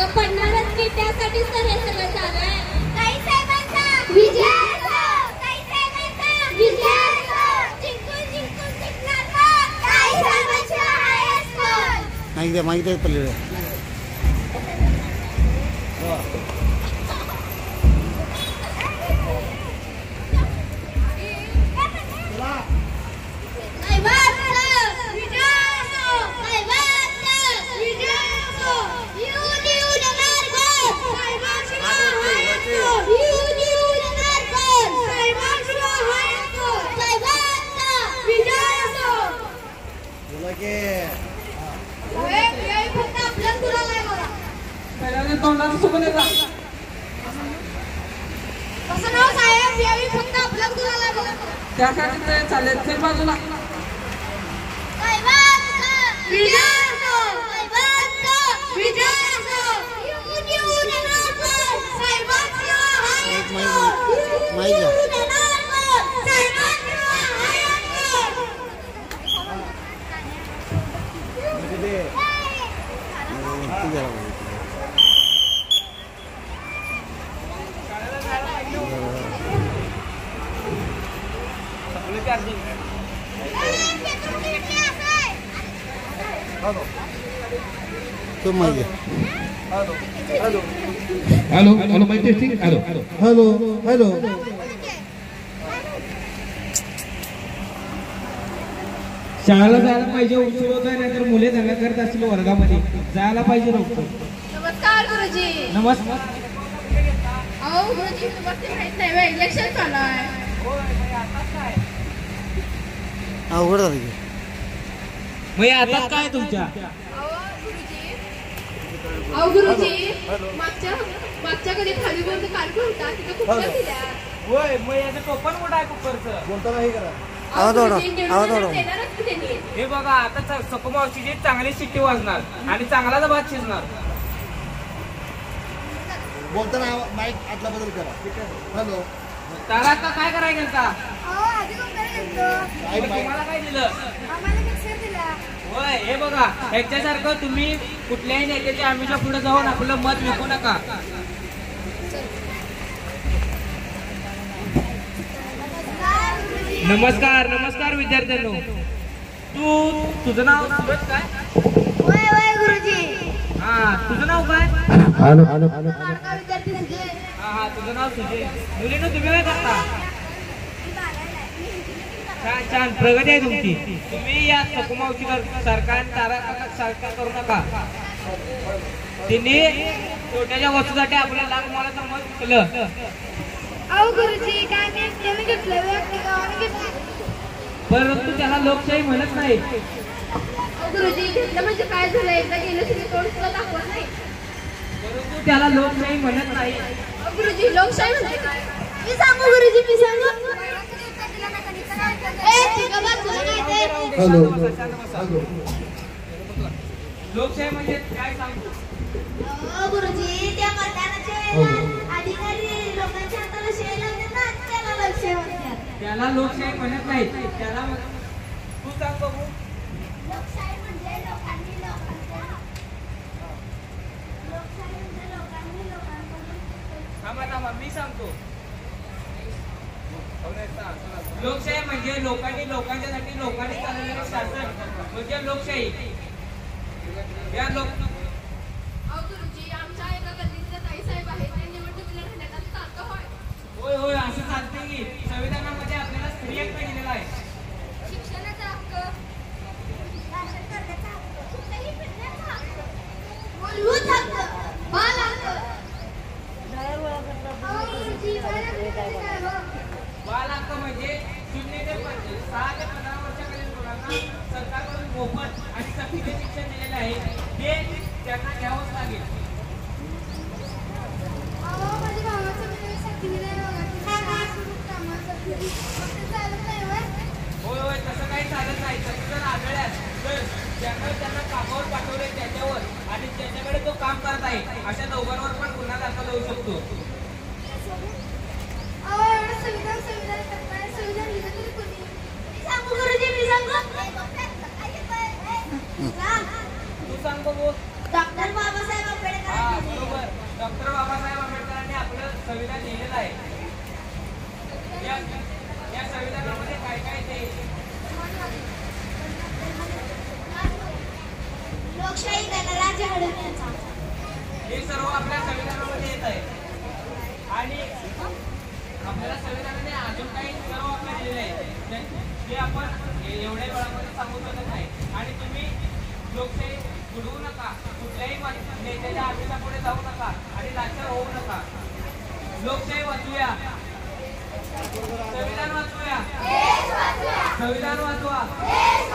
अगं पडणारच की, त्यासाठीच तर हे सगळं चालू आहे. काही साहेबांचा विजय असो, काही साहेबांचा विजय असो, जिंकून जिंकून जिंकणार ना, काही साहेबांची आहे असो. माहिती आहे पल्ले तोंडाचं सुकून येतात. कसं नाव साहेब, यावेळी फक्त आपल्याच गुलाला बघा. त्यासाठी ते चालले ते बाजूला. हॅलो हॅलो माहिती टेस्टिंग. Hello hello hello. शाळेला जायला पाहिजे, उशीर होत आहे, नाहीतर मुले दंगा करत असतील वर्गामध्ये. जायला पाहिजे लवकर. नमस्कार गुरुजी. नमस्कार. अहो गुरुजी, तुम्हाला माहित नाही व्हय, इलेक्शन चालू आहे. अवघड झालं की. मग आता काय तुमच्या? अहो गुरुजी, मागच्या कधी खाली बोलतो काढून होता, तिथं कुठं दिल्या. होय, मग याचं टोपण मोठं आहे कुकरचं. बोलता नाही करा. हे बघा, आता सकुमावशीची चांगली शिट्टी वाजणार आणि चांगलाच भात शिजणार. बोलताना माईक आतला बदल करा. हॅलो. तर आता काय करायचं आता? तुम्हाला काय दिलं? होय, हे बघा, ह्याच्यासारखं तुम्ही कुठल्याही नेत्याच्या आम्हीच्या पुढे जाऊन आपलं मत विकू नका. नमस्कार नमस्कार विद्यार्थ्यांनो. तुझं नाव काय? गुरुजी. हा, तुझं नाव काय? Hello hello. हा हा, तुझं नाव सुजय. मुलीनं तुम्ही काय करता? छान छान, प्रगती आहे तुमची. तुम्ही या सकुमावची सरकार सारखा करू नका. तिने छोट्याच्या वस्तूसाठी आपल्या लाख मोलाचं मत विकलं. अहो गुरुजी, काय मी एकट्याने घेतलं, गावाने घेतलं. परंतु त्याला लोकशाही म्हणत नाही. गुरुजी, घेतलं म्हणजे काय झालं, एकदा गेलं तुम्ही तोंड सुद्धा दाखवत नाही. परंतु त्याला लोकशाही म्हणत नाही. गुरुजी, लोकशाही म्हणजे काय? मी सांगू गुरुजी, मी सांगू. लोकशाही म्हणजे काय सांगतो? गुरुजी, त्या मतदानाचे अधिकारी लोकांच्या हाताला शेळ लावतात ना, त्याला लोकशाही म्हणतात. त्याला लोकशाही म्हणत नाही. त्याला तू सांग बघू. लोकशाही म्हणजे लोकांनी थांबा, मी सांगतो. लोकशाही म्हणजे लोकांनी लोकांच्यासाठी लोकांनी चालवलेले शासन म्हणजे लोकशाही. या गुरुजी, आमच्या एका गल्लीतल्या ताईसाहेब आहेत, ते निवडणुकीला राहण्यात चालतं. होय होय, असं चालते की. संविधानामध्ये आपल्याला स्त्री हक्क दिलेला आहे. शिक्षणाचा हक्क, राशन कार्डाचा हक्क, कुठेही फिरण्याचा हक्क, मूलभूत हक्क, बाल हक्क. बाल हक्क म्हणजे 0 ते 6 ते 15 वर्षाखालील मुलांना सरकारकडून मोफत आणि सक्तीचे शिक्षण दिलेले आहे. ते त्यांना घ्यावंच लागेल. होय होय, तसं काही चालत नाही. तसं जर आढळल्यास तर त्यांना कामावर पाठवले त्याच्यावर आणि ज्याच्याकडे तो काम करत आहे अशा दोघांवर पण गुन्हा दाखल होऊ शकतो. डॉक्टर बाबासाहेब आंबेडकर. हे सर्व आपल्या संविधानामध्ये येत आहे आणि आपल्याला संविधानाने अजून काही सर्व आपले दिलेले आहे जे आपण एवढ्या वेळामध्ये सांगू शकत नाही. आणि तुम्ही लोकशाही बुडवू नका, कुठल्याही नेत्याच्या आदेशापुढे जाऊ नका आणि लाचार होऊ नका. लोकशाही वाचूया, संविधान वाचूया, संविधान वाचवा.